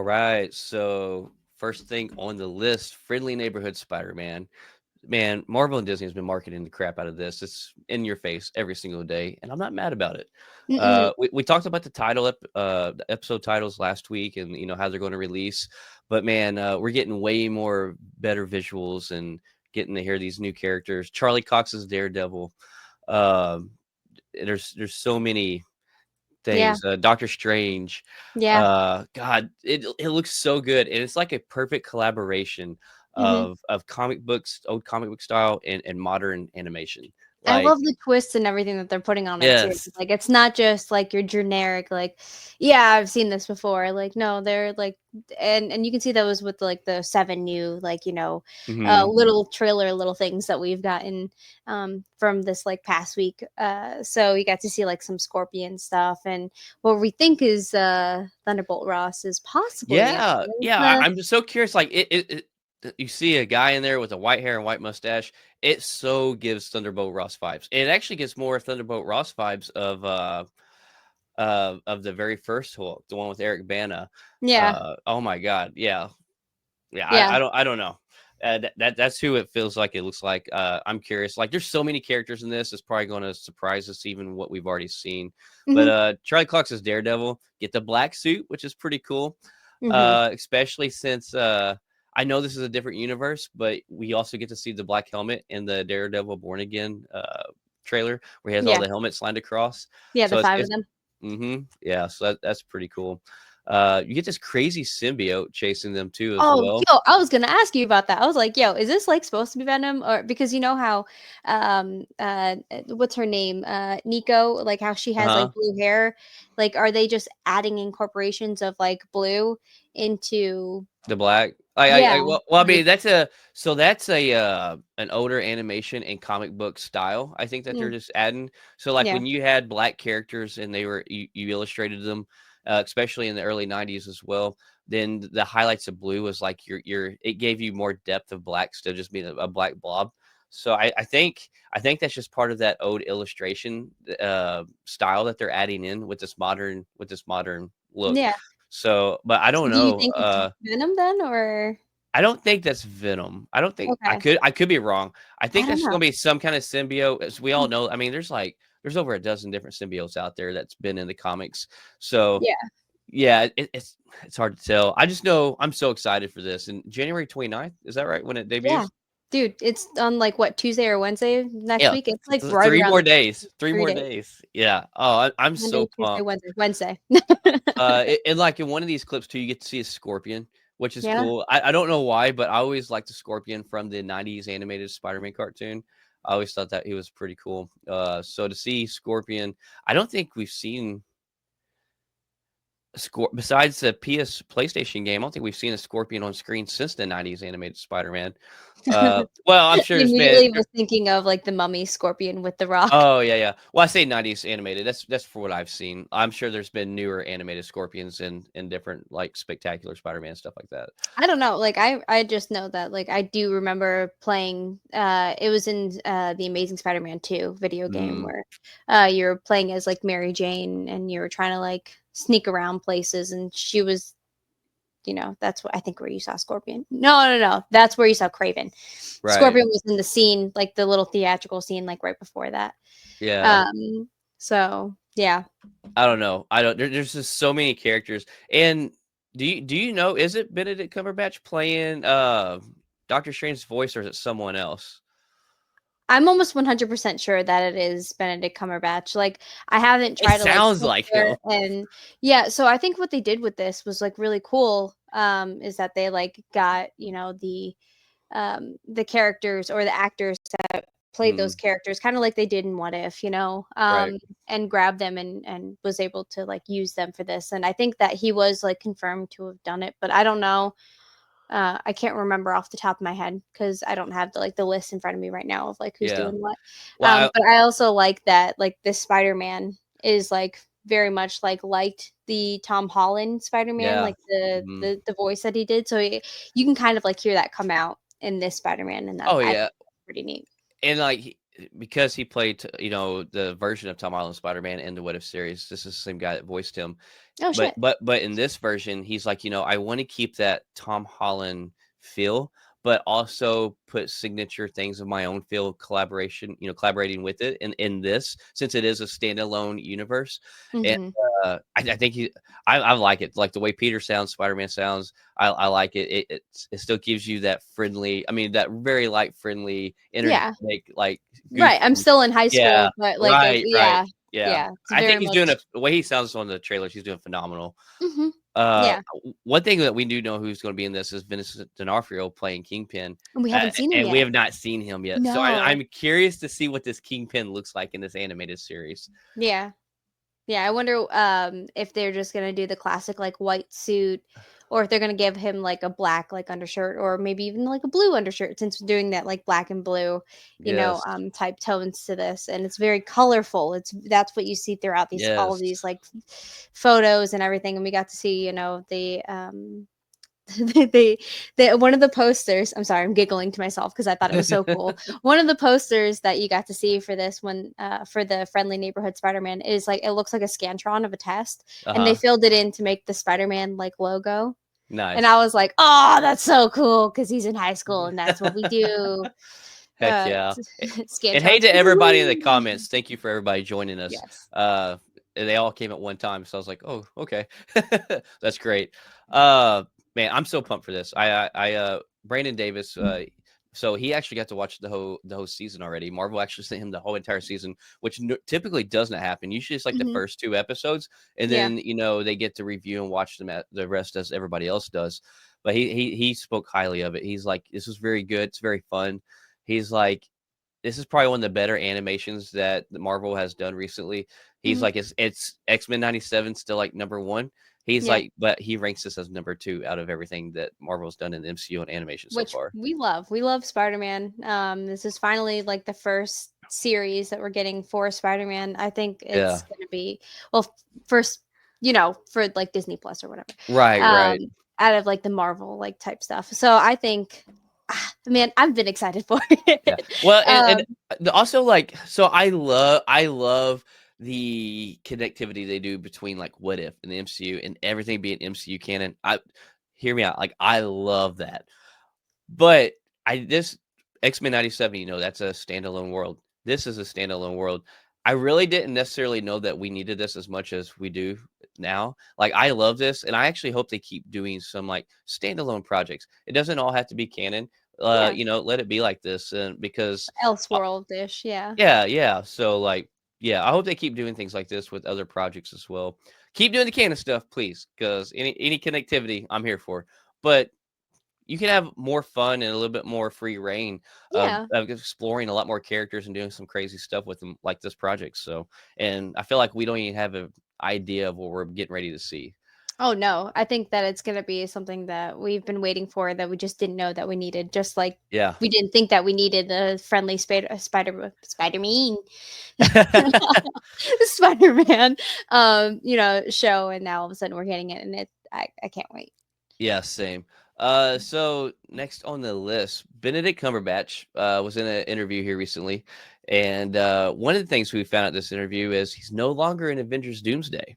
right. So first thing on the list, Friendly Neighborhood Spider-Man. Man, Marvel and Disney has been marketing the crap out of this. It's in your face every single day, and I'm not mad about it. Mm-mm. We talked about the episode titles last week, and how they're going to release. But man, we're getting way more better visuals and getting to hear these new characters. Charlie Cox's Daredevil. Um, there's so many Yeah. things. Doctor Strange. Yeah. God, it looks so good, and it's like a perfect collaboration Hmm. of comic books, old comic book style, and modern animation. I Like, love the twists and everything that they're putting on it too. yes, Like it's not just like your generic like, yeah, I've seen this before. Like no, they're like, and you can see that was with like the seven new like hmm little trailer little things that we've gotten from this like past week. So we got to see like some Scorpion stuff and what we think is Thunderbolt Ross is possibly in yeah, it. yeah. I'm just so curious. Like, you see a guy in there with a white hair and white mustache. It so gives Thunderbolt Ross vibes. It actually gives more Thunderbolt Ross vibes of the very first Hulk, the one with Eric Bana. Yeah, Oh my God, yeah, yeah. yeah. I don't know. That's who it feels like. It looks like. I'm curious. Like, there's so many characters in this. It's probably going to surprise us, even what we've already seen. But Hmm. Charlie Cox is Daredevil. Get the black suit, which is pretty cool. Hmm. Especially since I know this is a different universe, but we also get to see the black helmet in the Daredevil Born Again trailer, where he has all Yeah, the helmets lined across. yeah. The So five of it's them. yeah. So that's pretty cool. You get this crazy symbiote chasing them too as Oh, well. yo, I was gonna ask you about that. I was like, yo, is this like supposed to be Venom? Or because you know how what's her name? Nico, like how she has like Uh-huh. blue hair. Like, are they just adding incorporations of like blue into The black. I yeah, I like mean, that's a an older animation and comic book style. I think that they're mm, just adding. So like yeah. when you had black characters and you illustrated them, especially in the early '90s as well. Then the highlights of blue was like it gave you more depth of black still just being a black blob. So I think that's just part of that old illustration style that they're adding in with this modern look. Yeah. So, but I So don't do you know. think it's Venom then or I don't think that's Venom. I don't think okay. I could be wrong. I I think don't that's know. gonna be some kind of symbiote. As we all Mm, know, I mean, there's over a dozen different symbiotes out there that's been in the comics. So yeah. yeah, it's hard to tell. I just know I'm so excited for this. And January 29th, is that right when it Yeah. debuts? Dude, it's on like what, Tuesday or Wednesday next Yeah, week? It's like right three around more the days. 3 days. Days. Yeah. Oh, I'm so Monday, Tuesday, pumped. Wednesday. Wednesday. And like in one of these clips too, you get to see a scorpion, which is Yeah. cool. I don't know why, but I always liked the scorpion from the '90s animated Spider-Man cartoon. I always thought that he was pretty cool. So to see Scorpion, I don't think we've seen besides the PlayStation game. I don't think we've seen a Scorpion on screen since the '90s animated Spider-Man. Well, I'm I sure there's been. immediately was thinking of like the mummy scorpion with the rock. Oh yeah, yeah. Well, I say '90s animated. That's for what I've seen. I'm sure there's been newer animated Scorpions in different like spectacular Spider-Man stuff like that. I don't know. Like I just know that like I do remember playing it was in the Amazing Spider-Man 2 video game Mm, where you're playing as like Mary Jane and you were trying to like sneak around places and she was that's what I think where you saw Scorpion. No, no, no. That's where you saw Craven. right. Scorpion was in the scene, like the little theatrical scene, like right before that. Yeah. So yeah. I don't know. I don't. There's just so many characters. And do you know? Is it Benedict Cumberbatch playing Doctor Strange's voice, or is it someone else? I'm almost 100% sure that it is Benedict Cumberbatch. Like, I haven't It tried to, like, sounds sit like there him. and yeah, so I think what they did with this was, like, really cool, is that they, like, got, the characters or the actors that played those Mm, characters, kinda like they did in What If, right. and grabbed them and was able to, like, use them for this, and I think that he was, like, confirmed to have done it, but I don't know. I can't remember off the top of my head because I don't have the list in front of me right now of like who's Yeah. doing what. Well, But I also like that like this Spider-Man is like very much like liked the Tom Holland Spider-Man, yeah. like the Mhm. the the voice that he did. So you can kind of like hear that come out in this Spider-Man, and that Oh I think yeah. that's pretty neat. And like because he played, the version of Tom Holland Spider-Man in the What If series. This is the same guy that voiced him. Oh But shit. but but in this version, he's like, I want to keep that Tom Holland feel, but also put signature things of my own feel collaboration, collaborating with it in this, since it is a standalone universe. And Hmm. I think I like it. Like the way Peter sounds, Spider-Man sounds. I like it. It still gives you that friendly, I mean, that very light, friendly, Yeah. energetic, like Right. I'm goofy. still in high Yeah, school, but like, right, right. yeah, Yeah. yeah. It's I think very he's much. doing the way he sounds on the trailers, he's doing phenomenal. Hmm. Yeah. One thing that we do know who's going to be in this is Vincent D'Onofrio playing Kingpin, And we haven't seen him and we yet. have not seen him yet. So No. I'm curious to see what this Kingpin looks like in this animated series. Yeah. Yeah, I wonder if they're just gonna do the classic like white suit, or if they're gonna give him like a black like undershirt, or maybe even like a blue undershirt, since we're doing that like black and blue, Yes, type tones to this, and it's very colorful. That's what you see throughout these all of yes. these like photos and everything, and we got to see the they one of the posters. I'm sorry, I'm giggling to myself because I thought it was so cool. One of the posters that you got to see for this one, for the Friendly Neighborhood Spider-Man, is like, it looks like a scantron of a test, and they Uh-huh. filled it in to make the Spider-Man like logo. And I Nice. was like, oh, that's so cool, because he's in high school and that's what we do. Heck yeah. And hey Scantrons to for the everybody in the win. comments. Thank you for everybody joining us. Yes. And they all came at one time, so I was like, "Oh, okay." That's great. Uh Man, I'm so pumped for this. Brandon Davis, so he actually got to watch the whole season already. Marvel actually sent him the whole entire season, which typically doesn't happen. Usually it's like the Hmm. first two episodes, and Yeah. then they get to review and watch them at the rest as everybody else does. But he spoke highly of it. He's like, "This was very good. It's very fun." He's like, this is probably one of the better animations that Marvel has done recently. He's Hmm. like, it's X-Men 97 still like number one. He's Yeah. like, but he ranks this as number two out of everything that Marvel's done in the MCU and animation so Which far. we love. We love Spider-Man. This is finally like the first series that we're getting for Spider-Man. I think it's Yeah. gonna be, well, first, for like Disney Plus or whatever. Right, Um, right. Out of like the Marvel like type stuff. So I think, man, I've been excited for Yeah. it. Well, Um, also, like, so I love the connectivity they do between like What If and the MCU and everything being MCU canon. I Hear me out. Like, I love that. But this X-Men 97, that's a standalone world. This is a standalone world. I really didn't necessarily know that we needed this as much as we do now. Like, I love this, and I actually hope they keep doing some like standalone projects. It doesn't all have to be canon. yeah, Let it be like this, and because Elseworld-ish, yeah. yeah, yeah. So like, yeah, I hope they keep doing things like this with other projects as well. Keep doing the canon stuff, please, because any connectivity, I'm here for. But you can have more fun and a little bit more free reign Yeah. of exploring a lot more characters and doing some crazy stuff with them, like this project. So, and I feel like we don't even have an idea of what we're getting ready to see. Oh no, I think that it's gonna be something that we've been waiting for, that we just didn't know that we needed. Just like Yeah. we didn't think that we needed a friendly Spider-Man, Spider-Man, show, and now all of a sudden we're getting it, and I can't wait. Yeah, same. So next on the list, Benedict Cumberbatch was in an interview here recently, and one of the things we found out this interview is he's no longer in Avengers Doomsday.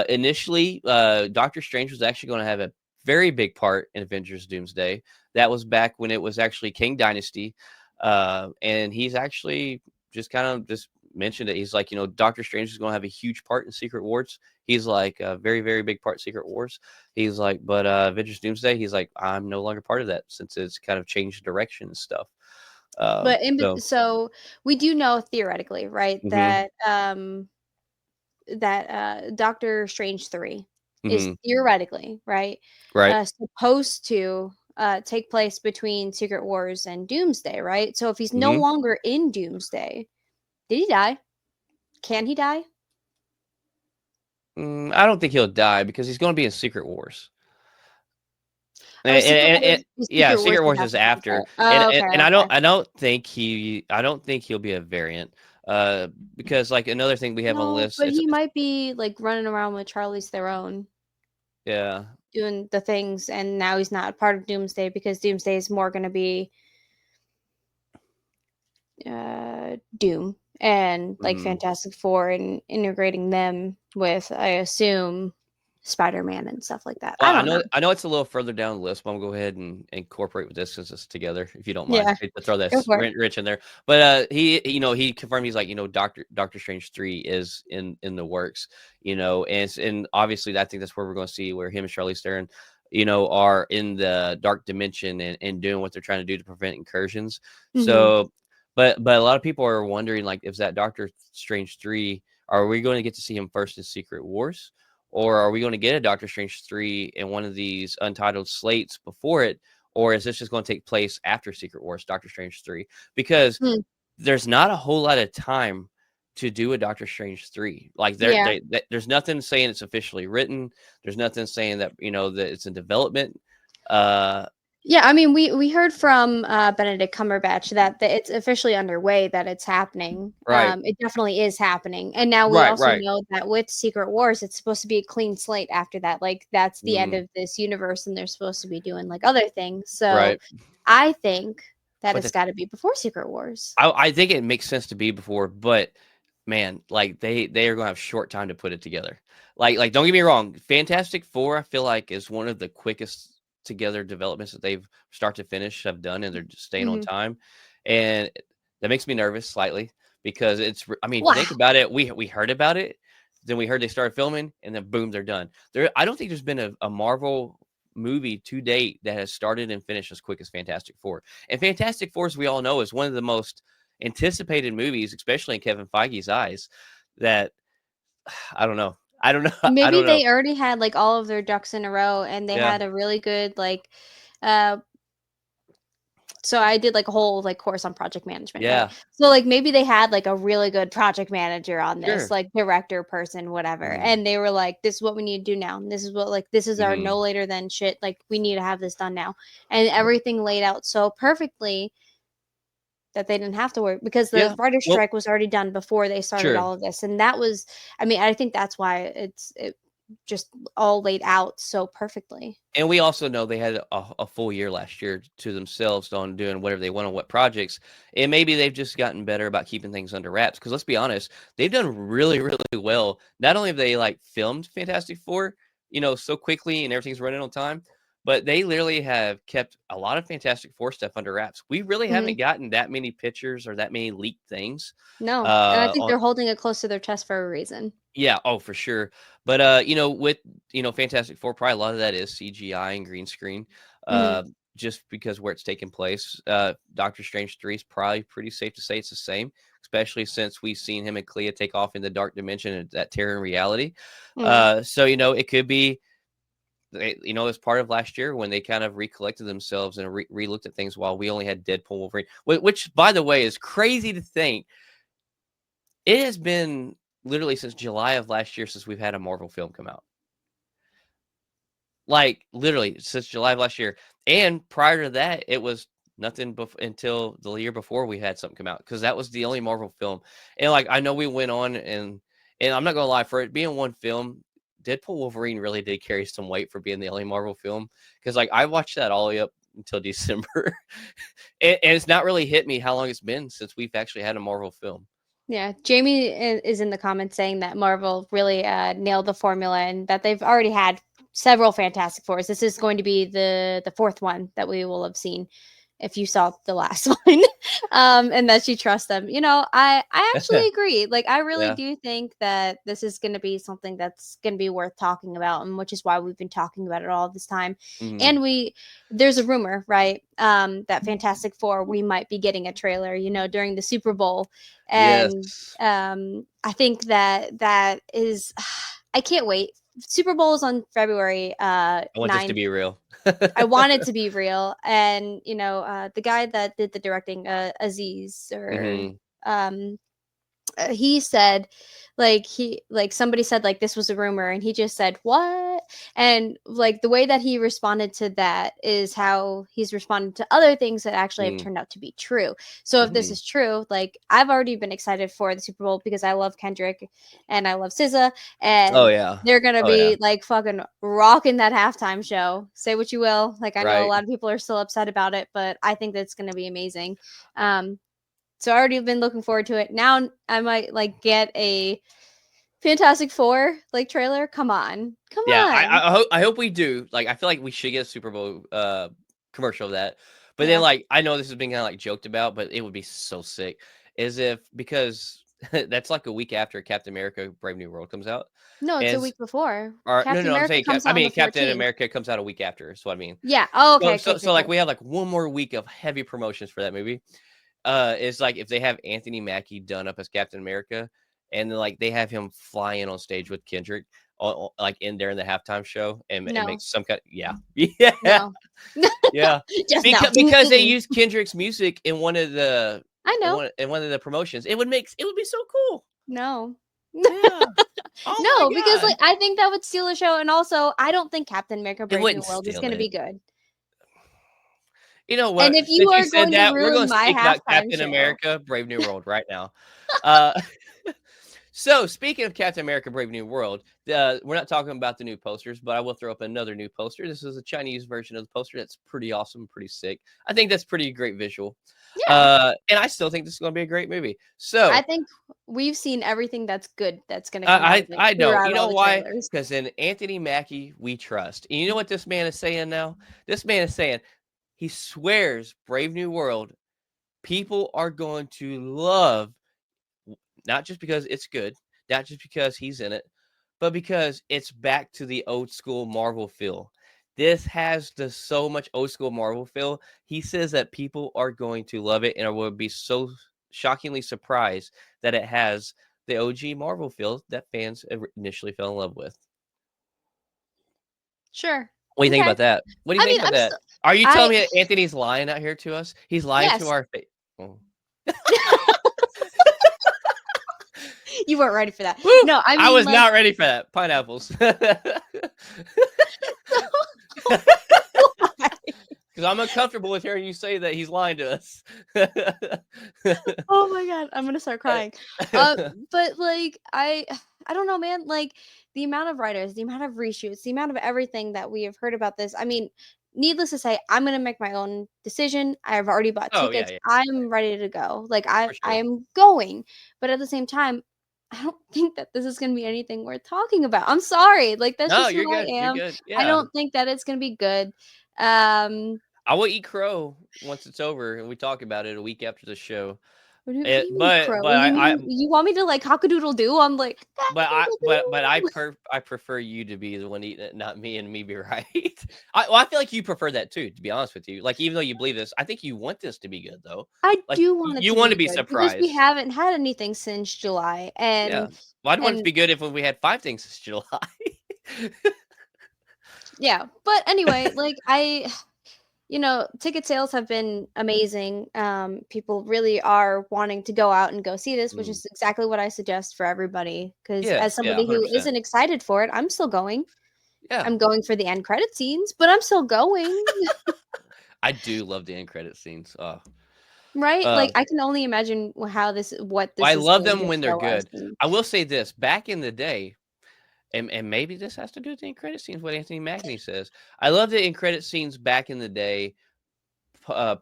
Initially, Doctor Strange was actually going to have a very big part in Avengers Doomsday. That was back when it was actually King Dynasty, and he's actually just kind of just mentioned it. He's like, Doctor Strange is going to have a huge part in Secret Wars. He's like a very, very big part in Secret Wars. He's like, but Avengers Doomsday, he's like, I'm no longer part of that since it's kind of changed direction and stuff. But So, so we do know theoretically, right, hmm that Doctor Strange 3 is hmm theoretically, right, right. supposed to take place between Secret Wars and Doomsday, right? So if he's no hmm longer in Doomsday, did he die? Can he die? I don't think he'll die because he's going to be in Secret Wars. Oh, Secret And Wars, yeah, Secret Wars Secret is Wars is after after, Doomsday. Oh, okay, and okay. I don't think he'll be a variant, because like another thing we have on the No, list, but he might be like running around with Charlie's Theron yeah, doing the things, and now he's not part of Doomsday because Doomsday is more going to be Doom and like Mhm. Fantastic Four and integrating them with, I assume, Spider-Man and stuff like that. Well, I don't know. I know it's a little further down the list, but I'm gonna go ahead and incorporate with this since it's together, if you don't mind. Yeah, Hate to throw go this for it. Rich in there. But, he confirmed, he's like, Doctor Strange 3 is in the works, and obviously, I think that's where we're gonna see where him and Charlize Theron, are in the dark dimension and doing what they're trying to do to prevent incursions. Hmm. So, but a lot of people are wondering, like, is that Doctor Strange 3, are we going to get to see him first in Secret Wars? Or are we going to get a Doctor Strange 3 in one of these untitled slates before it? Or is this just going to take place after Secret Wars, Doctor Strange 3? Because Hmm. there's not a whole lot of time to do a Doctor Strange 3. Like Yeah. there's nothing saying it's officially written. There's nothing saying that, that it's in development. Uh Yeah, I mean, we heard from Benedict Cumberbatch that it's officially underway, that it's happening. right. It definitely is happening, and now we Right, also right. know that with Secret Wars, it's supposed to be a clean slate after that. Like that's the end Mm, of this universe, and they're supposed to be doing like other things. So, right. I think that But it's got to be before Secret Wars. I think it makes sense to be before, but man, like they are gonna have short time to put it together. Like don't get me wrong, Fantastic Four, I feel like is one of the quickest together developments that they've start to finish have done, and they're just staying on Hmm. time, and that makes me nervous slightly because I mean, if you think Wow. about it, we heard about it, then we heard they started filming, and then boom, they're done. I don't think there's been a Marvel movie to date that has started and finished as quick as Fantastic Four. And Fantastic Four, as we all know, is one of the most anticipated movies, especially in Kevin Feige's eyes. That I don't know. I don't know. I Maybe don't know. they already had like all of their ducks in a row, and they Yeah. had a really good like uh so I did like a whole like course on project management, right? Yeah. So like maybe they had like a really good project manager on this, Sure. like director person, whatever. Mhm. And they were like, this is what we need to do now. And this is what like this is our no Mhm. later than shit. Like we need to have this done now. And everything laid out so perfectly that they didn't have to work because the Yeah. writer's Well, strike was already done before they started sure. all of this. And that was, I mean, I think that's why it just all laid out so perfectly. And we also know they had a full year last year to themselves on doing whatever they want on what projects. And maybe they've just gotten better about keeping things under wraps. Because let's be honest, they've done really, really well. Not only have they like filmed Fantastic Four, so quickly and everything's running on time, but they literally have kept a lot of Fantastic Four stuff under wraps. We really Mhm. haven't gotten that many pictures or that many leaked things. No, and I think On they're holding it close to their chest for a reason. Yeah, oh, for sure. But, with, Fantastic Four, probably a lot of that is CGI and green screen, Mhm. just because where it's taking place. Doctor Strange 3 is probably pretty safe to say it's the same, especially since we've seen him and Clea take off in the dark dimension and that Terran reality. Mhm. So, it could be, as part of last year when they kind of recollected themselves and re-looked at things while we only had Deadpool Wolverine, which, by the way, is crazy to think. It has been literally since July of last year since we've had a Marvel film come out. Like, literally since July of last year, and prior to that, it was nothing until the year before we had something come out because that was the only Marvel film. And, like, I know we went on and I'm not gonna lie, for it being one film, Deadpool Wolverine really did carry some weight for being the only Marvel film because, like, I watched that all the way up until December, and it's not really hit me how long it's been since we've actually had a Marvel film. Yeah, Jamie is in the comments saying that Marvel really nailed the formula and that they've already had several Fantastic Fours. This is going to be the fourth one that we will have seen if you saw the last one, and that you trust them. You know, I actually agree. Like, I really Yeah. do think that this is going to be something that's going to be worth talking about, and which is why we've been talking about it all this time. Mhm. And there's a rumor, right, that Fantastic Four we might be getting a trailer. You know, during the Super Bowl, and Yes. I think that is. I can't wait. Super Bowl is on February I want this to 9th. be real. I want it to be real. And, the guy that did the directing, Aziz, or Mhm. um, he said like somebody said like this was a rumor, and he just said what, and like the way that he responded to that is how he's responded to other things that actually have Mm, turned out to be true. So if this mhm. is true, like I've already been excited for the Super Bowl because I love Kendrick and I love SZA, Oh, and yeah. they're gonna Oh, yeah. be like fucking rocking that halftime show. Say what you will, like I know a Right. lot of people are still upset about it, but I think that's gonna be amazing. um So I already been looking forward to it. Now I might like get a Fantastic Four like trailer. Come on, come Yeah, on. I hope we do. Like, I feel like we should get a Super Bowl commercial of that. But then, Yeah. like, I know this has been kind of like joked about, but it would be so sick. Is if because that's like a week after Captain America: Brave New World comes out, No, it's a and week before. or no, Captain no, I'm America saying comes I out on mean the Captain 14th. America comes out a week after. Is what I mean. Yeah. Oh, So okay. Cool. Cool. like Cool. we have like one more week of heavy promotions for that movie. Is like if they have Anthony Mackie done up as Captain America, and then like they have him fly in on stage with Kendrick, like in there in the halftime show, and No. make some kind. Yeah, yeah, No. yeah. Just no. Because they Mm-mm. used Kendrick's music in one of the I know. in one of the promotions. It would be so cool. No. Yeah. Oh my No, because god. like I think that would steal the show, and also I don't think Captain America: It Brave New wouldn't World is steal going to be it. good. You know And what? if you Since you are said going to that, we're ruin going to my speak about halftime Captain show, America: Brave New World right now. Uh, so speaking of Captain America: Brave New World, we're not talking about the new posters, but I will throw up another new poster. This is a Chinese version of the poster that's pretty awesome, pretty sick. I think that's pretty great visual. yeah, And I still think this is going to be a great movie. I So think we've seen everything that's good that's going to come out of it I know. You throughout all know the why? trailers. Because in Anthony Mackie, we trust. And you know what this man is saying now? This man is saying he swears Brave New World people are going to love, not just because it's good, not just because he's in it, but because it's back to the old school Marvel feel. This has the so much old school Marvel feel. He says that people are going to love it and will be so shockingly surprised that it has the OG Marvel feel that fans initially fell in love with. Sure. What do you think Okay. about that? What do you I think mean, about I'm that? still Are you I telling me that Anthony's lying out here to us? He's lying to yes. our face. Oh. You weren't ready for that. Woo! No, I I mean was like not ready for that. Pineapples. why? Because I'm uncomfortable with hearing you say that he's lying to us. Oh my god, I'm gonna start crying. But like I don't know, man. Like the amount of writers, the amount of reshoots, the amount of everything that we have heard about this. I mean, needless to say, I'm gonna make my own decision. I've already bought Oh, yeah, tickets. yeah, I'm ready to go. Like for I sure. am going. But at the same time, I don't think that this is gonna be anything worth talking about. I'm sorry. Like that's No, just who you're I good, you're am. good. I Yeah. don't think that it's gonna be good. Um, I will eat crow once it's over, and we talk about it a week after the show. what do you mean crow? But You mean you want me to like cockadoodle doo? I'm like cock-a-doodle-doo. I prefer you to be the one eating it, not me, and me be right. I feel like you prefer that too, to be honest with you. Like, even though you believe this, I think you want this to be good, though. I Like, do want it you to want to be be good because we surprised. haven't had anything since July, Yeah. Well, I'd want it to and be good if we had 5 things this July. yeah. But anyway, like ticket sales have been amazing. People really are wanting to go out and go see this, which Mm. is exactly what I suggest for everybody. Because Yeah, as yeah, somebody who 100%. isn't excited for it, I'm still going. Yeah. I'm going for the end credit scenes, but I'm still going. I do love the end credit scenes. Oh. Right? Like Uh, I can only imagine what I this is love going them to when they're show us. good. I will say this, back in the day, and maybe this has to do with the end credit scenes, what Anthony Mackie says. I love the end credit scenes back in the day,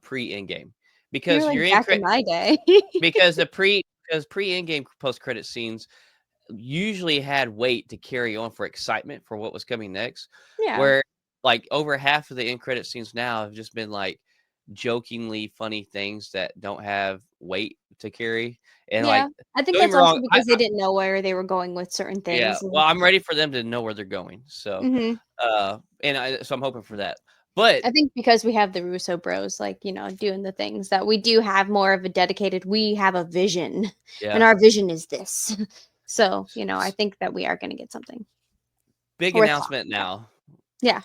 pre Endgame, You're because like you're in back in my day. because pre Endgame post credit scenes usually had weight to carry on for excitement for what was coming next. Yeah. Where like over half of the end credit scenes now have just been like jokingly funny things that don't have weight to carry. And Yeah. like, I think don't get that's me wrong, also because they didn't know where they were going with certain yeah, things well, and I'm ready for them to know where they're going. So, mhm. so I'm hoping for that. But I think because we have the Russo bros, like, doing the things that we do have more of a dedicated we have a vision, and yeah, our vision is this. So, I think that we are gonna get something big worth announcement talking about. now Yeah.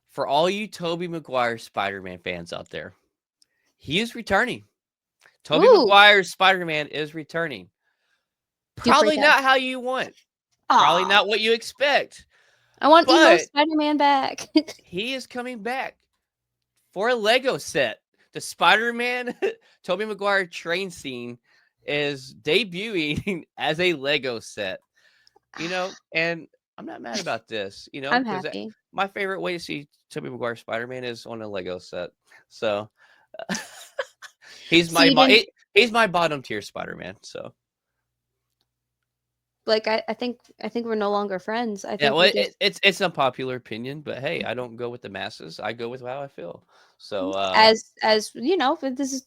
for all you Tobey Maguire Spider-Man fans out there. He is returning. Tobey Ooh, Maguire's Spider-Man is returning. do Probably break out. not how you want. Probably Aw, not what you expect. I want emo But Spider-Man back. he is coming back for a Lego set. The Spider-Man Tobey Maguire train scene is debuting as a Lego set. And I'm not mad about this, I'm because happy. my favorite way to see Tobey Maguire Spider-Man is on a Lego set. So he's my See, you didn't He's my bottom tier Spider-Man. So Like I think we're no longer friends. I yeah, think well, we just it's a popular opinion, but hey, I don't go with the masses. I go with how I feel. So as you know, but this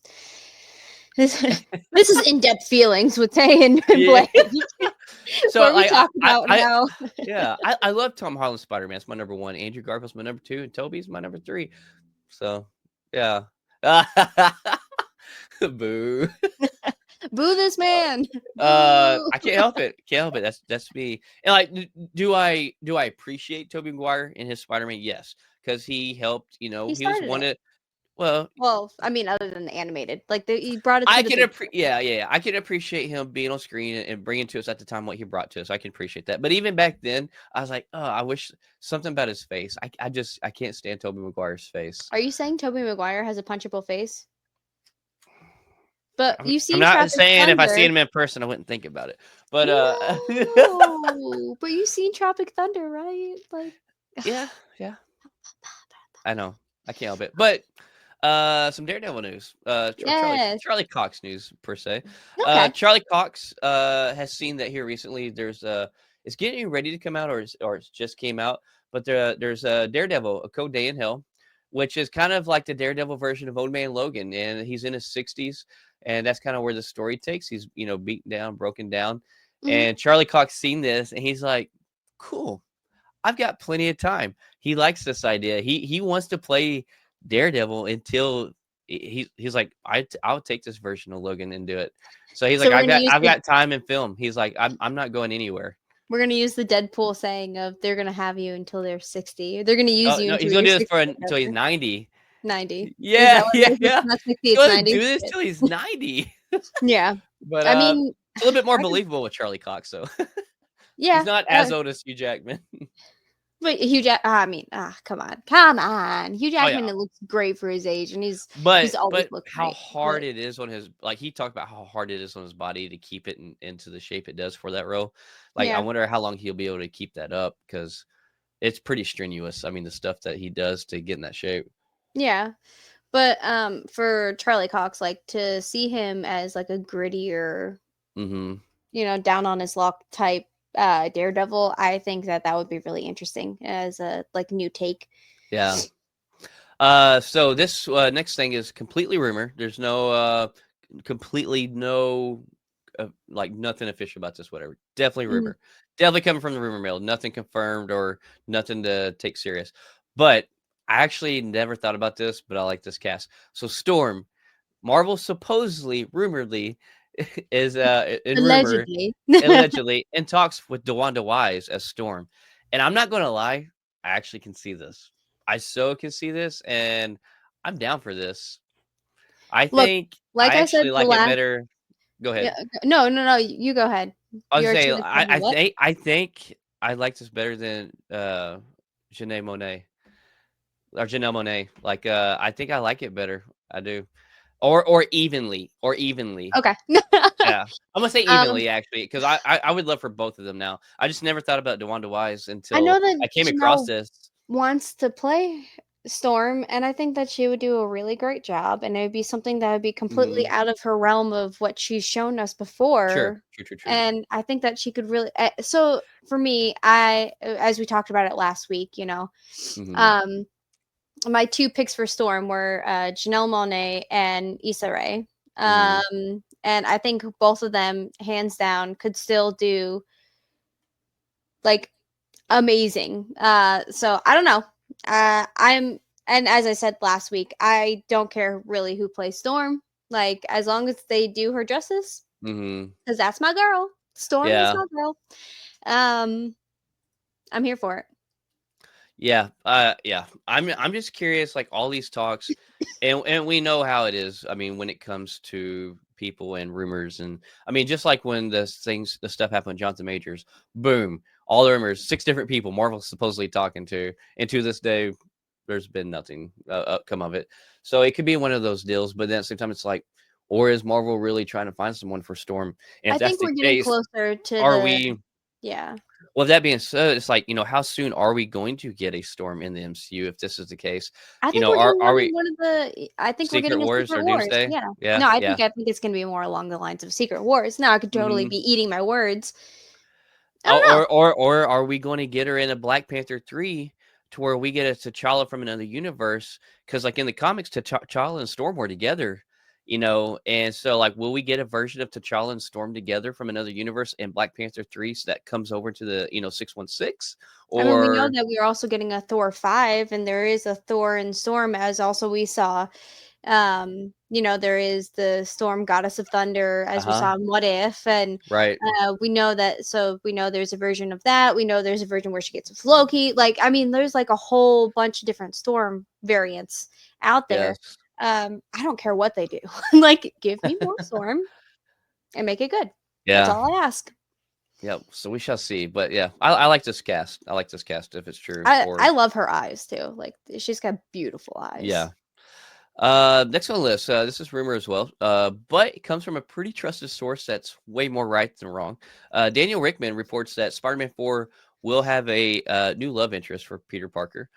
this is in-depth feelings with Tay and yeah. Blake, So where we like talk about I how yeah, I love Tom Holland's Spider-Man. It's my number one. Andrew Garfield's my number two, and Toby's my number three. So yeah. Boo. boo this man. Boo. I can't help it. Can't help it. That's me. And like, do I appreciate Tobey Maguire in his Spider-Man? Yes, because he helped. He He was started one it. of well, Well, I mean, other than the animated, like he brought it to I the can big yeah. I can appreciate him being on screen and bringing to us at the time what he brought to us. I can appreciate that. But even back then, I was like, oh, I wish something about his face. I can't stand Tobey Maguire's face. Are you saying Tobey Maguire has a punchable face? But I'm, you've I'm seen not Tropic saying if I see Thunder. him in person, I wouldn't think about it. But No, but you've seen Tropic Thunder, right? Like, yeah, yeah, I know. I can't help it. But some Daredevil news. yes. Charlie Cox news per se. Okay. Charlie Cox has seen that here recently. There's it's getting ready to come out, or it's just came out. But there's a Daredevil, A Cold Day in Hell, which is kind of like the Daredevil version of Old Man Logan, and he's in his 60s, and that's kind of where the story takes. He's beaten down, broken down, Mhm. and Charlie Cox seen this, and he's like, "Cool, I've got plenty of time." He likes this idea. He wants to play Daredevil until he's like, I'll take this version of Logan and do it. So he's So like, we're gonna use I've the got time in film. He's like, I'm not going anywhere. we're gonna use the Deadpool saying of they're gonna have you until they're 60. They're gonna use Oh you no, until he's gonna you're do this 60 for or until he's whatever. 90. 90. Is Yeah, that what it yeah, is? yeah. It's not 60, He's it's gonna 90. do this Shit. till he's 90. Yeah. But I mean, it's a little bit more I could believable with Charlie Cox, so he's yeah. not as old as Hugh Jackman. But I mean, come on. Come on. Hugh Oh yeah. Jackman, it looks great for his age, and he's always But looked how great. hard But it is on his he talked about how hard it is on his body to keep it into the shape it does for that role. Like I yeah. wonder how long he'll be able to keep that up because it's pretty strenuous. I mean, the stuff that he does to get in that shape. Yeah. But for Charlie Cox, like to see him as like a grittier, Mm-hmm. down on his luck type Daredevil, I think that would be really interesting as a like new take. Yeah. So this next thing is completely rumor. There's no completely no like nothing official about this. Whatever. Definitely Mhm. rumor. Definitely coming from the rumor mill. Nothing confirmed or nothing to take serious. But I actually never thought about this, but I like this cast. So Storm, Marvel supposedly, rumoredly, is in rumor, Allegedly. allegedly, in talks with DeWanda Wise as Storm. And I'm not gonna lie, I actually can see this. I so can see this, and I'm down for this. I Look, think like I I said actually the like it last better. Go yeah, ahead. no, no, no, you go ahead. I was You're say trying to tell me what? I think I like this better than Janae Monet or Janelle Monet. Like I think I like it better. I do. Or evenly. Or evenly. Okay. Yeah. I'm gonna say um, evenly actually, because I would love for both of them now. I just never thought about DeWanda Wise I know until that I came across Janelle this. wants to play Storm, and I think that she would do a really great job, and it would be something that would be completely Mhm. out of her realm of what she's shown us Sure. before. True, true, true. And I think that she could really. So for me, as we talked about it last week, Mhm. um, my two picks for Storm were Janelle Monáe and Issa Rae. Mhm. And I think both of them, hands down, could still do like amazing. So I don't know. I'm and as I said last week, I don't care really who plays Storm. Like as long as they do her justice, Mhm. because that's my girl. Storm is Yeah. my girl. Um, I'm here for it. Yeah. Yeah. I'm just curious, like all these talks, and we know how it is. I mean, when it comes to people and rumors, and I mean, just like when the stuff happened with Jonathan Majors, boom, all the rumors, 6 different people Marvel's supposedly talking to, and to this day, there's been nothing come of it. So it could be one of those deals, but then at the same time, it's like, or is Marvel really trying to find someone for Storm? And I if that's think the we're getting case, closer to are the we? yeah. Well, that being said, it's like, how soon are we going to get a Storm in the MCU if this is the case? I You think know, we're are getting are one in we one of the I think we're Secret getting a Wars Secret or Wars. Doomsday? Yeah. Yeah, No, yeah. I think it's gonna be more along the lines of Secret Wars. Now I could totally Mhm. be eating my words. I Or don't know. or are we going to get her in a Black Panther 3 to where we get a T'Challa from another universe? Because like in the comics, T'Challa and Storm were together, and so like, will we get a version of T'Challa and Storm together from another universe in Black Panther 3 so that comes over to the 616? I mean, we know Or that we are also getting a Thor 5 and there is a Thor and Storm as also we saw. There is the Storm Goddess of Thunder as we uh-huh, saw in What If, and right, we know that. So we know there's a version of that. We know there's a version where she gets with Loki. Like, I mean, there's like a whole bunch of different Storm variants out there. yes. I don't care what they do. Like, give me more Storm and make it good. That's Yeah. all I ask. Yeah, so we shall see, but yeah, I like this cast. I like this cast if it's true. I Or love her eyes too. Like, she's got beautiful yeah. eyes. Next on the list, this is rumor as well, but it comes from a pretty trusted source that's way more right than wrong. Daniel Rickman reports that Spider-Man 4 will have a new love interest for Peter Parker.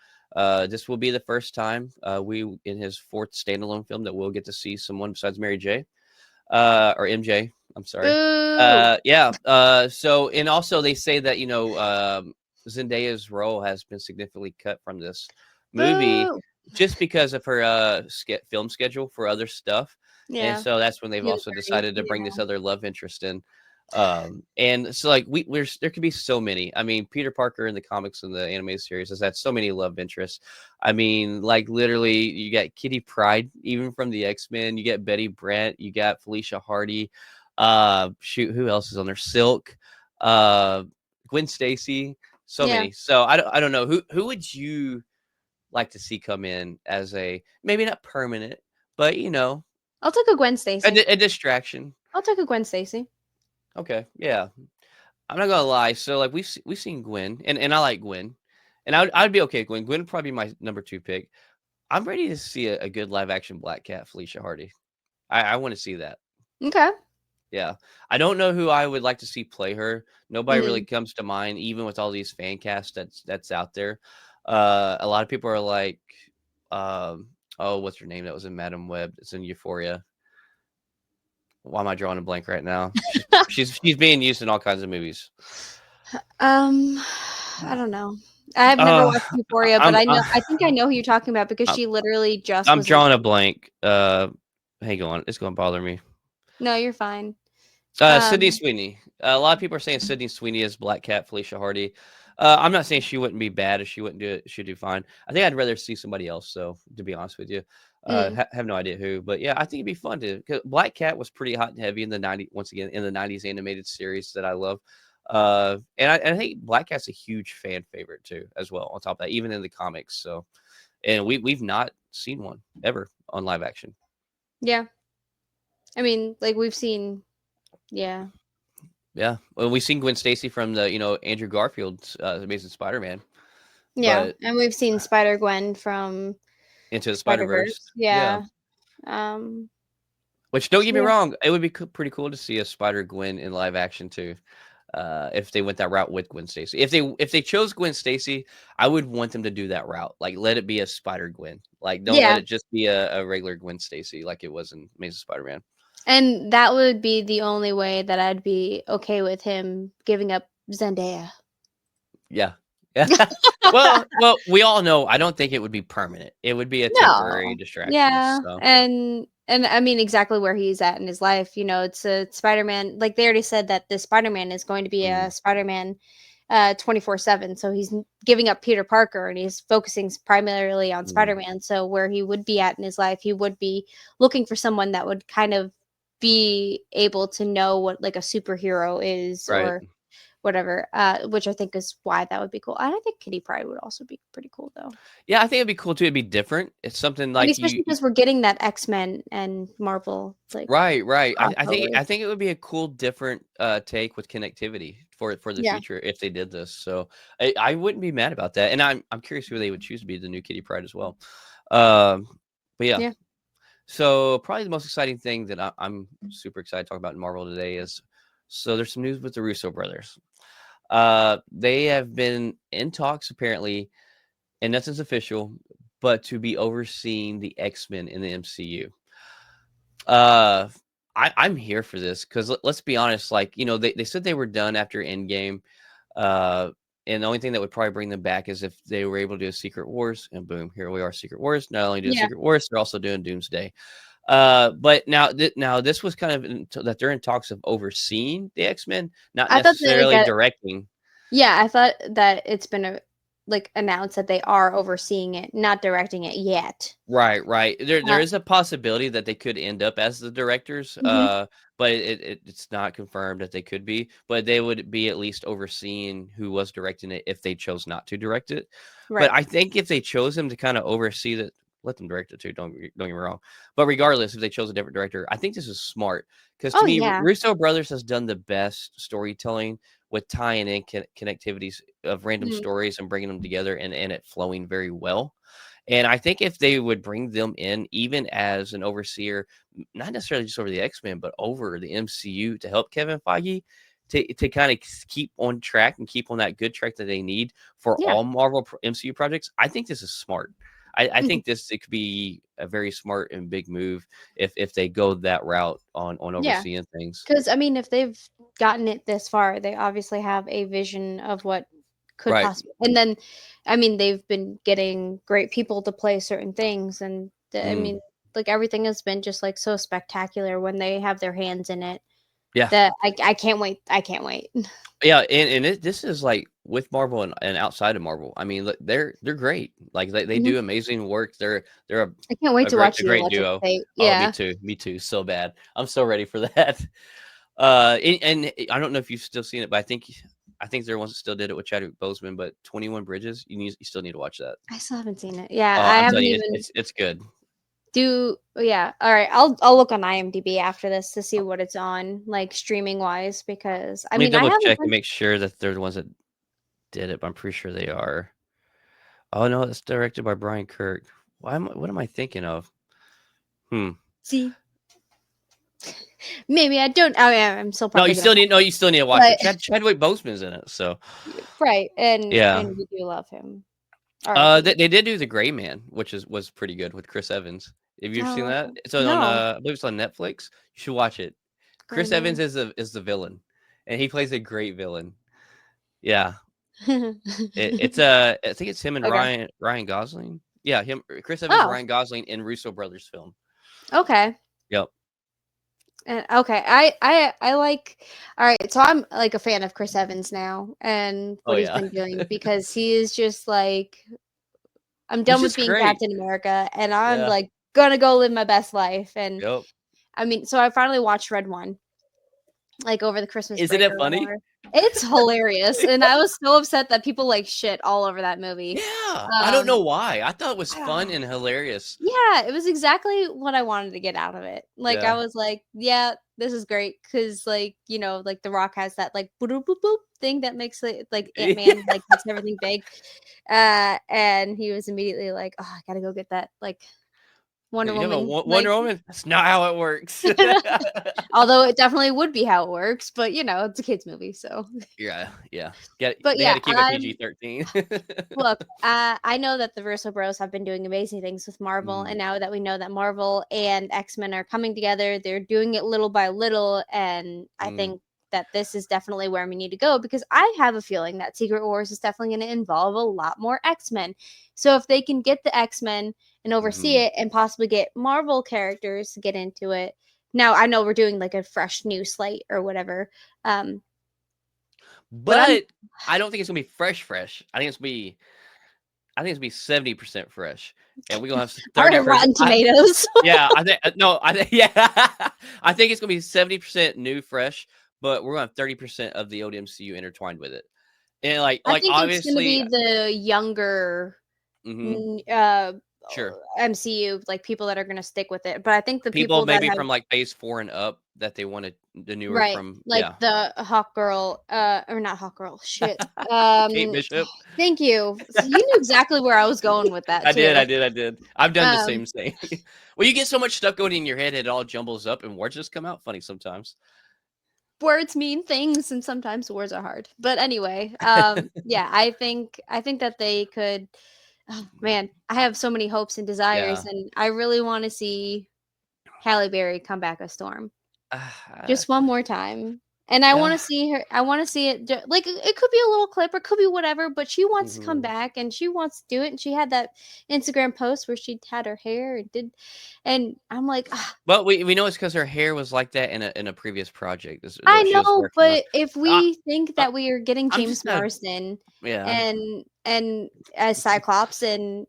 This will be the first time in his fourth standalone film that we'll get to see someone besides Mary J. Or MJ. I'm sorry. Boo! Yeah. So, and also they say that Zendaya's role has been significantly cut from this movie Boo! just because of her film schedule for other stuff, and Yeah. so that's when they've also Puberty. decided to bring Yeah. this other love interest in. And so like there could be so many. I mean, Peter Parker in the comics and the animated series has had so many love interests. I mean, like literally, you got Kitty Pryde, even from the X-Men. You got Betty Brant. You got Felicia Hardy. Shoot, who else is on there? Silk, uh, Gwen Stacy. So Yeah. many. So I don't know who would you like to see come in as a maybe not permanent, but I'll take a Gwen Stacy. a distraction. I'll take a Gwen Stacy. Okay, yeah. I'm not gonna lie. So like we've seen Gwen, and I like Gwen, and I'd be okay with Gwen. Gwen would probably be my number two pick. I'm ready to see a good live action Black Cat, Felicia Hardy. I want to see that. Okay. Yeah, I don't know who I would like to see play her. Nobody really Mhm. comes to mind, even with all these fan casts that's out there. A lot of people are like, um, oh, what's her name? That was in Madam Web. It's in Euphoria. Why am I drawing a blank right now? She's being used in all kinds of movies. Um, I don't know. I've never Uh, watched Euphoria, but I'm I think I know who you're talking about because I'm she literally just I'm was in drawing a something. blank. Hang on, it's gonna bother me. No, you're fine. Sydney Um, Sweeney. A lot of people are saying Sydney Sweeney is Black Cat, Felicia Hardy. I'm not saying she wouldn't be bad if she wouldn't do it. She'd do fine. I think I'd rather see somebody else. So to be honest with you, mm, have no idea who, but yeah, I think it'd be fun to. 'Cause Black Cat was pretty hot and heavy in the '90s. Once again, in the '90s animated series that I love. And I think Black Cat's a huge fan favorite too, as well. On top of that, even in the comics. So, and we've not seen one ever on live action. yeah. I mean, like we've seen. Yeah. Yeah, well, we've seen Gwen Stacy from the Andrew Garfield's Amazing Spider-Man, Yeah, but and we've seen Spider Gwen from Into the Spider Spider-Verse, Verse. yeah. Yeah. Um. Which don't So get me yeah. wrong, it would be pretty cool to see a Spider Gwen in live action too, if they went that route with Gwen Stacy. If they chose Gwen Stacy, I would want them to do that route. Like, let it be a Spider Gwen. Like, don't let Yeah. it just be a regular Gwen Stacy like it was in Amazing Spider-Man. And that would be the only way that I'd be okay with him giving up Zendaya. Yeah. Yeah. Well, we all know I don't think it would be permanent. It would be a temporary No. distraction. Yeah, So, and I mean exactly where he's at in his life. It's a Spider-Man. Like they already said that this Spider-Man is going to be mm, a Spider-Man 24/7. So he's giving up Peter Parker and he's focusing primarily on mm, Spider-Man. So where he would be at in his life, he would be looking for someone that would kind of be able to know what like a superhero is right. or whatever, which I think is why that would be cool. And I think Kitty Pryde would also be pretty cool though. Yeah, I think it'd be cool too. It'd be different. It's something And like especially because we're getting that X-Men and Marvel, like, right, right. I think crossover. I think it would be a cool, different take with connectivity for the Yeah, future if they did this. So I wouldn't be mad about that. And I'm curious who they would choose to be the new Kitty Pride as well. Um, but yeah, yeah. so probably the most exciting thing that I'm super excited to talk about in Marvel today is so there's some news with the Russo brothers. They have been in talks apparently, and nothing's official, but to be overseeing the X-Men in the MCU. Uh, I'm here for this because let's be honest, like, you know, they said they were done after Endgame. And the only thing that would probably bring them back is if they were able to do a Secret Wars, and boom, here we are, Secret Wars. Not only doing Yeah. Secret Wars, they're also doing Doomsday. But now this was kind of that they're in talks of overseeing the X-Men, not I thought that necessarily directing. yeah, I thought that it's been announced that they are overseeing it, not directing it yet. Right. There Uh, is a possibility that they could end up as the directors, mhm. but it's not confirmed that they could be, but they would be at least overseeing who was directing it if they chose not to direct it. But Right. I think if they chose him to kind of oversee that, let them direct it too. Don't get me wrong. But regardless, if they chose a different director, I think this is smart because to Oh me, yeah. Russo brothers has done the best storytelling with tying in connectivities of random Mhm. stories and bringing them together and it flowing very well. And I think if they would bring them in, even as an overseer, not necessarily just over the X-Men, but over the MCU to help Kevin Feige to kind of keep on track and keep on that good track that they need for Yeah. all Marvel MCU projects, I think this is smart. I Mhm. think it could be a very smart and big move if they go that route on Yeah. overseeing things. Because I mean, if they've gotten it this far, they obviously have a vision of what could Right. possibly. And then, I mean, they've been getting great people to play certain things, and I Mm. mean, like everything has been just like so spectacular when they have their hands in it. Yeah. That I can't wait. I can't wait. Yeah, this is like with Marvel and outside of Marvel. I mean, look, they're great. Like they Mhm. do amazing work. They're I can't wait a to great watch a the great Electric duo. State. Oh, Yeah. me too. So bad. I'm so ready for that. And I don't know if you've still seen it, but I think there ones that still did it with Chadwick Boseman. But 21 Bridges, you still need to watch that. I still haven't seen it. Yeah, Oh, I I'm haven't telling you, even it's good. yeah. All right. I'll look on IMDb after this to see what it's on, like streaming wise, because I Let me mean I double have a check and bunch. make sure that they're the ones that did it. But I'm pretty sure they are. Oh no, it's directed by Brian Kirk. What am I thinking of? Hmm. See, maybe I don't. I'm still No, probably gonna watch it, you still need to watch but it. Chadwick Boseman's in it, so right, yeah. and we do love him. R.I.P. They did do The Gray Man, which was pretty good with Chris Evans. Have you ever seen Oh, that? okay. It's on No, I believe it's on Netflix. You should watch it. Gray Chris Evans Man. is the villain, and he plays a great villain. Yeah, it's I think it's him and Okay. Ryan Gosling. Yeah, him, Chris Evans, Oh, Ryan Gosling in Russo brothers film. okay. Yep. And okay, I like. All right, so I'm like a fan of Chris Evans now and Oh what he's yeah, been doing because he is just like I'm he's done with just being great. Captain America and I'm Yeah. like gonna go live my best life. And Yep. I mean, so I finally watched Red One like over the Christmas Isn't break it or funny? whatever. It's hilarious, and I was so upset that people like shit all over that movie. Yeah, I don't Um, know why. I thought it was I don't fun know. and hilarious. Yeah, it was exactly what I wanted to get out of it. Like I Yeah. was like, yeah, this is great because like like The Rock has that like boop boop boop thing that makes it like Ant Man like makes everything big. And he was immediately like, oh, I gotta go get that like Wonder You have a Woman like. Wonder Woman? That's not how it works. Although it definitely would be how it works, but it's a kids movie, so. Yeah. But They had yeah, to keep it PG-13. look, I know that the Russo Bros have been doing amazing things with Marvel, and Mm, now that we know that Marvel and X-Men are coming together, they're doing it little by little, and I mm, think that this is definitely where we need to go because I have a feeling that Secret Wars is definitely going to involve a lot more X-Men. So if they can get the X-Men and oversee mhm. it and possibly get Marvel characters to get into it. Now, I know we're doing like a fresh new slate or whatever. Um, but I'm But I don't think it's gonna be fresh. I think it's gonna be 70% fresh, and we're gonna have all right, 30%. Rotten Tomatoes. Yeah, I think no, I think yeah, I think it's gonna be 70% new, fresh, but we're gonna have 30% of the old MCU intertwined with it, and I like think it's gonna obviously, be the younger, hmm n sure. MCU, like, people that are gonna stick with it, but I think the People people that maybe have from, like, Phase 4 and up that they wanted the newer right, from like, yeah. the Hawk Girl, or not Hawk Girl, shit, Kate Bishop. thank you. So you knew exactly where I was going with that too. I did. I've done the Um, same. Well, you get so much stuff going in your head, it all jumbles up and words just come out funny sometimes. words mean things, and sometimes words are hard. But anyway, yeah, I think that they could. Oh man, I have so many hopes and desires, Yeah. and I really want to see Halle Berry come back as Storm. Uh, Just one more time. And I yeah. wanna see her I wanna see it like, it could be a little clip or it could be whatever, but she wants to come Mhm. back, and she wants to do it, and she had that Instagram post where she had her hair and did and I'm like, "Ah, But we know it's because her hair was like that in a previous project I that she was know, working on. but if Uh, we think uh, that we are getting I'm James just not. Marsden Yeah. and as Cyclops and,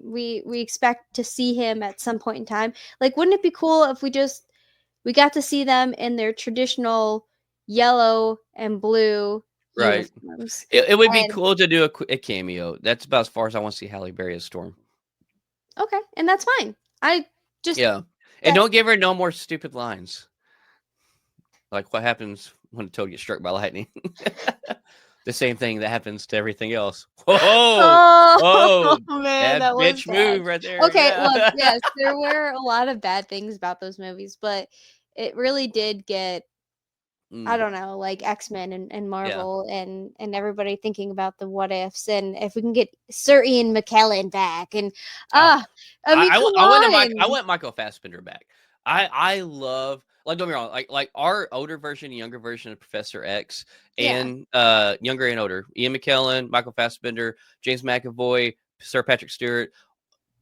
we expect to see him at some point in time, like, wouldn't it be cool if we got to see them in their traditional yellow and blue Right. uniforms. It would be And cool to do a cameo. That's about as far as I want to see Halle Berry as Storm. okay, and that's fine. I just Yeah. And that don't give her no more stupid lines. Like what happens when a toad gets struck by lightning. The same thing that happens to everything else. Whoa! oh Whoa! man, Bad that was bitch bad. move right there. Okay, look, Yeah. yes, there were a lot of bad things about those movies, but it really did get I Mm, don't know, like X-Men and yeah. Marvel and everybody thinking about the what ifs and if we can get Sir Ian McKellen back and Oh, ah, I mean, come I on. want Michael Fassbender back. I love like don't get me wrong, like our older version and younger version of Professor X Yeah. and younger and older. Ian McKellen, Michael Fassbender, James McAvoy, Sir Patrick Stewart,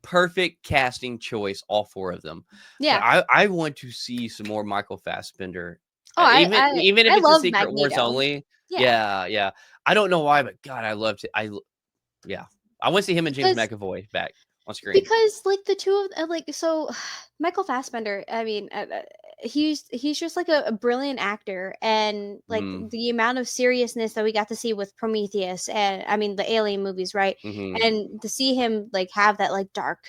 perfect casting choice, all four of them. But Yeah. I want to see some more Michael Fassbender. Oh, Even if I it's a love Secret Wars Magneto. only. Yeah, Yeah, yeah. I don't know why, but God, I loved it. Yeah. I want to see him and James because McAvoy back on screen. like the two of like so Michael Fassbender. I mean, he's just like a brilliant actor, and like Mm, the amount of seriousness that we got to see with Prometheus, and I mean the Alien movies, right? mhm, And to see him like have that like dark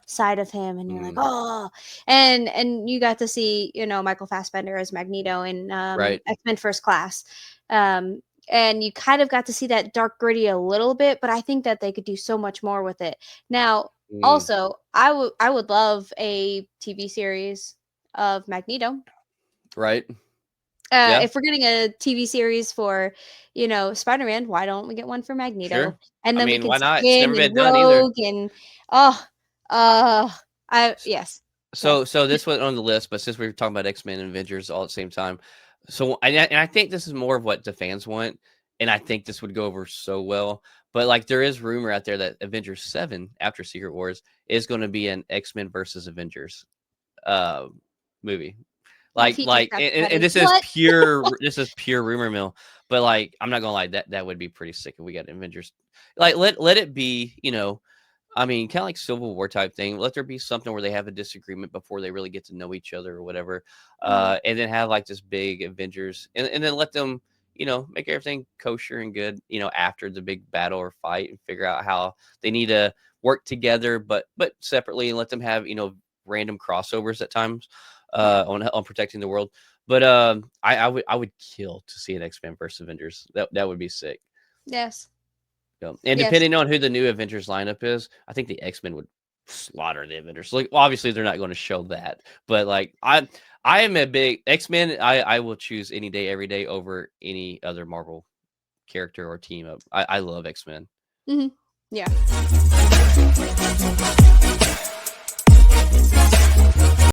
side of him, and you're like, mhm. oh, and you got to see Michael Fassbender as Magneto in Right. X-Men First Class. Um, and you kind of got to see that dark gritty a little bit, but I think that they could do so much more with it. Now, Mm, also, I would love a TV series of Magneto. right. Yeah, If we're getting a TV series for, Spider-Man, why don't we get one for Magneto? sure. And I then we mean, can why see not? It's him never and been done either. Rogue and oh, uh, I S yes, okay, so this went on the list, but since we were talking about X-Men and Avengers all at the same time, so and I think this is more of what the fans want, and I think this would go over so well. But like, there is rumor out there that Avengers 7 after Secret Wars is going to be an X-Men versus Avengers uh, movie. my feet just got And sweaty. What? this is pure rumor mill. But like, I'm not gonna lie, that would be pretty sick if we got Avengers. Like, let it be, I mean, kind of like Civil War type thing. Let there be something where they have a disagreement before they really get to know each other or whatever. Mhm. And then have like this big Avengers, and then let them, make everything kosher and good, after the big battle or fight, and figure out how they need to work together, but separately, and let them have, random crossovers at times, Yeah. on protecting the world. But I would kill to see an X-Men versus Avengers. That would be sick. Yes. Yeah. And Yes. depending on who the new Avengers lineup is, I think the X-Men would slaughter the Avengers. Like, well, obviously they're not going to show that, but like, I am a big X-Men. I will choose any day, every day over any other Marvel character or team up. I love X-Men. Mhm. Yeah.